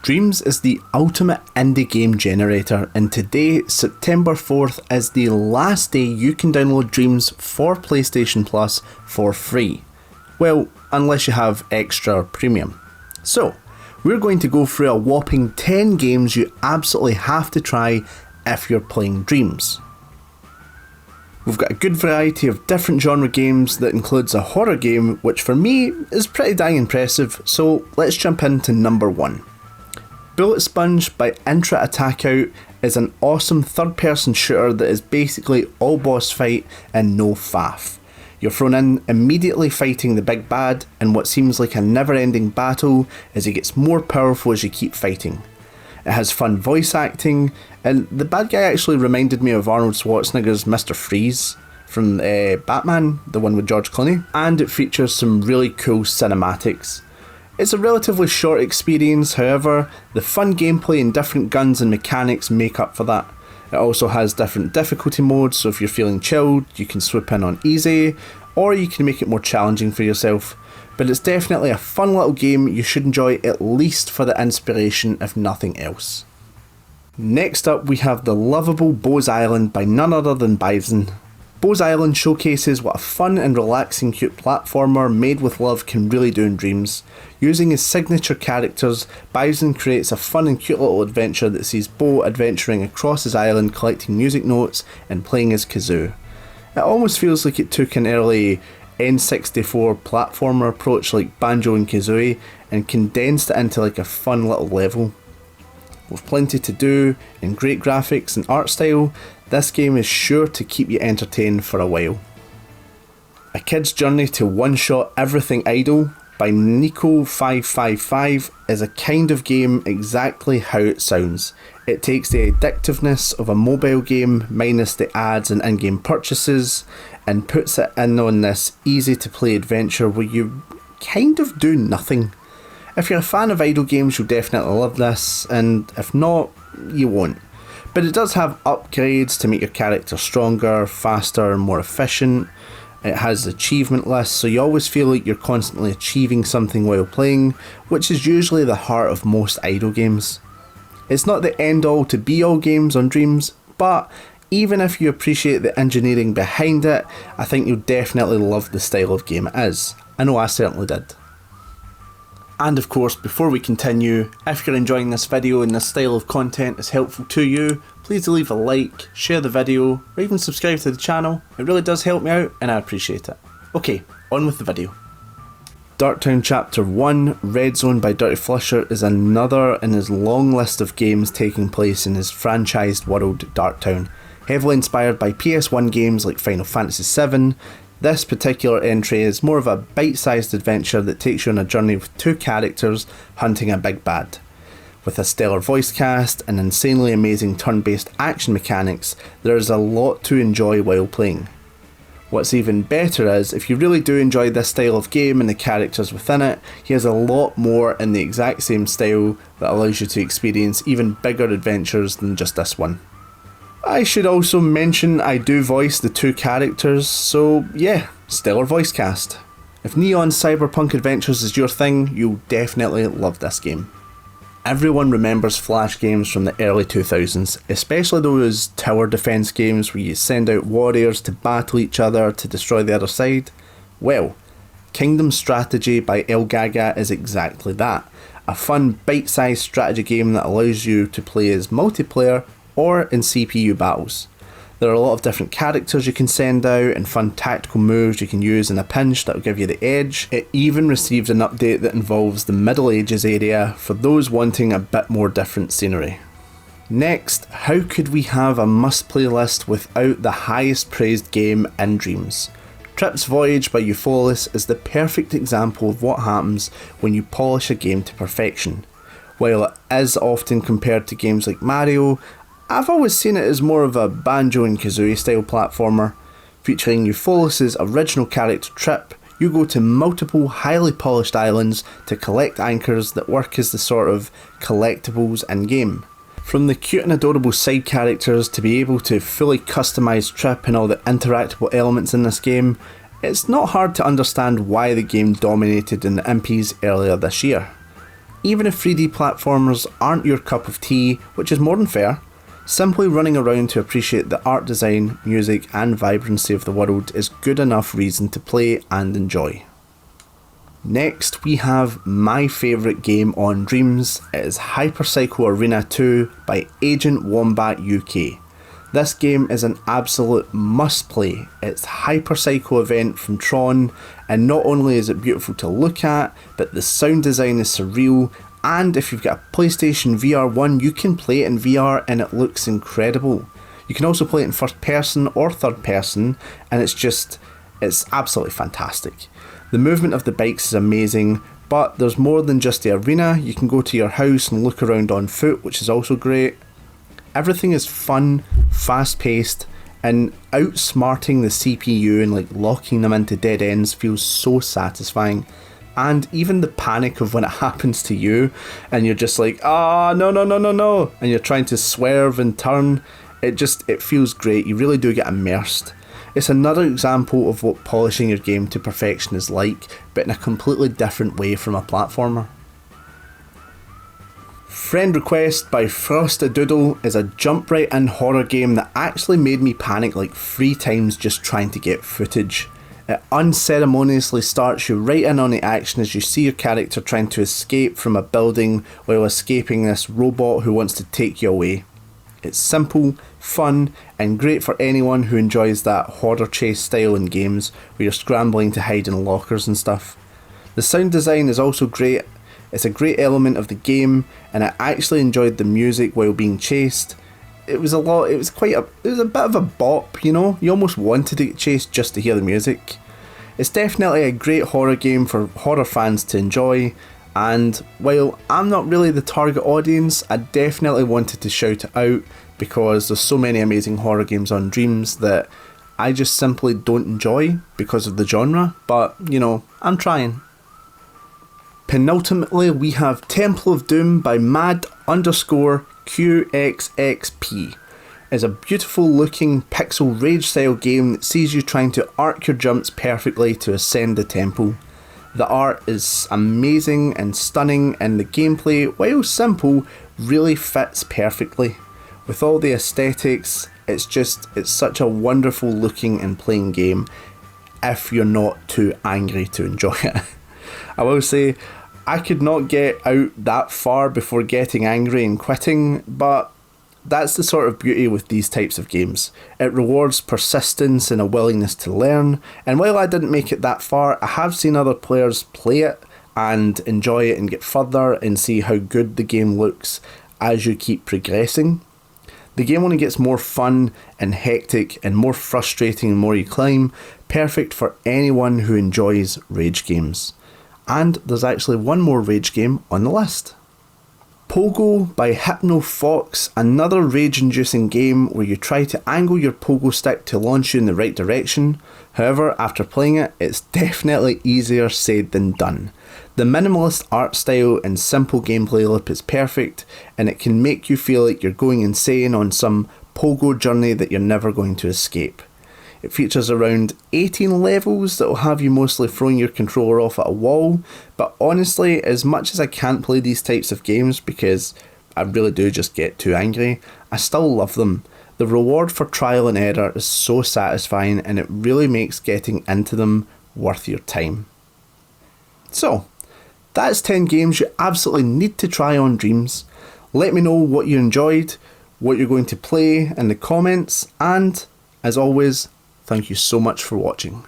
Dreams is the ultimate indie game generator, and today, September 4th, is the last day you can download Dreams for PlayStation Plus for free. Well, unless you have extra premium. So, we're going to go through a whopping 10 games you absolutely have to try if you're playing Dreams. We've got a good variety of different genre games that includes a horror game, which for me is pretty dang impressive, so let's jump into number 1. Bullet Sponge by Intra Attack Out is an awesome third-person shooter that is basically all boss fight and no faff. You're thrown in immediately fighting the big bad in what seems like a never-ending battle as he gets more powerful as you keep fighting. It has fun voice acting, and the bad guy actually reminded me of Arnold Schwarzenegger's Mr. Freeze from Batman, the one with George Clooney, and it features some really cool cinematics. It's a relatively short experience, however, the fun gameplay and different guns and mechanics make up for that. It also has different difficulty modes, so if you're feeling chilled, you can swoop in on easy, or you can make it more challenging for yourself. But it's definitely a fun little game you should enjoy, at least for the inspiration if nothing else. Next up we have the lovable Bose Island by none other than Bison. Bose Island showcases what a fun and relaxing cute platformer made with love can really do in Dreams. Using his signature characters, Bison creates a fun and cute little adventure that sees Bo adventuring across his island collecting music notes and playing his kazoo. It almost feels like it took an early N64 platformer approach like Banjo and Kazooie and condensed it into like a fun little level. With plenty to do and great graphics and art style, this game is sure to keep you entertained for a while. A Kid's Journey to One-Shot Everything Idol by Nico555 is a kind of game exactly how it sounds. It takes the addictiveness of a mobile game minus the ads and in-game purchases and puts it in on this easy to play adventure where you kind of do nothing. If you're a fan of idle games, you'll definitely love this, and if not, you won't. But it does have upgrades to make your character stronger, faster and more efficient. It has achievement lists, so you always feel like you're constantly achieving something while playing, which is usually the heart of most idle games. It's not the end all to be all games on Dreams, but even if you appreciate the engineering behind it, I think you'll definitely love the style of game it is. I know I certainly did. And of course, before we continue, if you're enjoying this video and this style of content is helpful to you, please leave a like, share the video, or even subscribe to the channel. It really does help me out and I appreciate it. Okay, on with the video. Darktown Chapter 1, Red Zone by Dirty Flusher is another in his long list of games taking place in his franchised world Darktown. Heavily inspired by PS1 games like Final Fantasy VII, this particular entry is more of a bite-sized adventure that takes you on a journey with two characters hunting a big bad. With a stellar voice cast and insanely amazing turn-based action mechanics, there is a lot to enjoy while playing. What's even better is, if you really do enjoy this style of game and the characters within it, he has a lot more in the exact same style that allows you to experience even bigger adventures than just this one. I should also mention I do voice the two characters, so yeah, stellar voice cast. If neon cyberpunk adventures is your thing, you'll definitely love this game. Everyone remembers Flash games from the early 2000s, especially those tower defense games where you send out warriors to battle each other to destroy the other side. Well, Kingdom Strategy by Elgaga is exactly that. A fun bite-sized strategy game that allows you to play as multiplayer or in CPU battles. There are a lot of different characters you can send out and fun tactical moves you can use in a pinch that will give you the edge. It even received an update that involves the Middle Ages area for those wanting a bit more different scenery. Next, how could we have a must-play list without the highest praised game in Dreams? Trip's Voyage by Eupholis is the perfect example of what happens when you polish a game to perfection. While it is often compared to games like Mario, I've always seen it as more of a Banjo and Kazooie style platformer. Featuring Eupholis' original character Trip, you go to multiple highly polished islands to collect anchors that work as the sort of collectibles in-game. From the cute and adorable side characters to be able to fully customise Trip and all the interactable elements in this game, it's not hard to understand why the game dominated in the Impies earlier this year. even if 3D platformers aren't your cup of tea, which is more than fair, simply running around to appreciate the art design, music and vibrancy of the world is good enough reason to play and enjoy. Next we have my favourite game on Dreams. It is Hypercycle Arena 2 by Agent Wombat UK. This game is an absolute must play. It's Hypercycle event from Tron, and not only is it beautiful to look at, but the sound design is surreal, and if you've got a PlayStation VR 1 you can play it in VR and it looks incredible. You can also play it in first person or third person, and it's absolutely fantastic. The movement of the bikes is amazing, but there's more than just the arena. You can go to your house and look around on foot, which is also great. Everything is fun, fast paced, and outsmarting the CPU and locking them into dead ends feels so satisfying. And even the panic of when it happens to you and you're just like, no, and you're trying to swerve and turn, it feels great. You really do get immersed. It's another example of what polishing your game to perfection is like, but in a completely different way from a platformer. Friend Request by Frostadoodle is a jump right in horror game that actually made me panic like 3 times just trying to get footage. It unceremoniously starts you right in on the action as you see your character trying to escape from a building while escaping this robot who wants to take you away. It's simple, fun, and great for anyone who enjoys that horror chase style in games where you're scrambling to hide in lockers and stuff. The sound design is also great. It's a great element of the game, and I actually enjoyed the music while being chased. It was a bit of a bop, you know? You almost wanted to get chased just to hear the music. It's definitely a great horror game for horror fans to enjoy, and while I'm not really the target audience, I definitely wanted to shout it out because there's so many amazing horror games on Dreams that I just simply don't enjoy because of the genre, but you know, I'm trying. Penultimately, we have Temple of Doom by mad_QXXP. It's a beautiful looking pixel rage style game that sees you trying to arc your jumps perfectly to ascend the temple. The art is amazing and stunning, and the gameplay, while simple, really fits perfectly. With all the aesthetics, it's such a wonderful looking and playing game if you're not too angry to enjoy it. I will say, I could not get out that far before getting angry and quitting, but that's the sort of beauty with these types of games. It rewards persistence and a willingness to learn, and while I didn't make it that far, I have seen other players play it and enjoy it and get further and see how good the game looks as you keep progressing. The game only gets more fun and hectic and more frustrating the more you climb, perfect for anyone who enjoys rage games. And there's actually one more rage game on the list. Pogo by Hypno Fox, another rage-inducing game where you try to angle your pogo stick to launch you in the right direction. However, after playing it, it's definitely easier said than done. The minimalist art style and simple gameplay loop is perfect, and it can make you feel like you're going insane on some pogo journey that you're never going to escape. It features around 18 levels that will have you mostly throwing your controller off at a wall, but honestly, as much as I can't play these types of games because I really do just get too angry, I still love them. The reward for trial and error is so satisfying, and it really makes getting into them worth your time. So, that's 10 games you absolutely need to try on Dreams. Let me know what you enjoyed, what you're going to play in the comments, and as always, thank you so much for watching.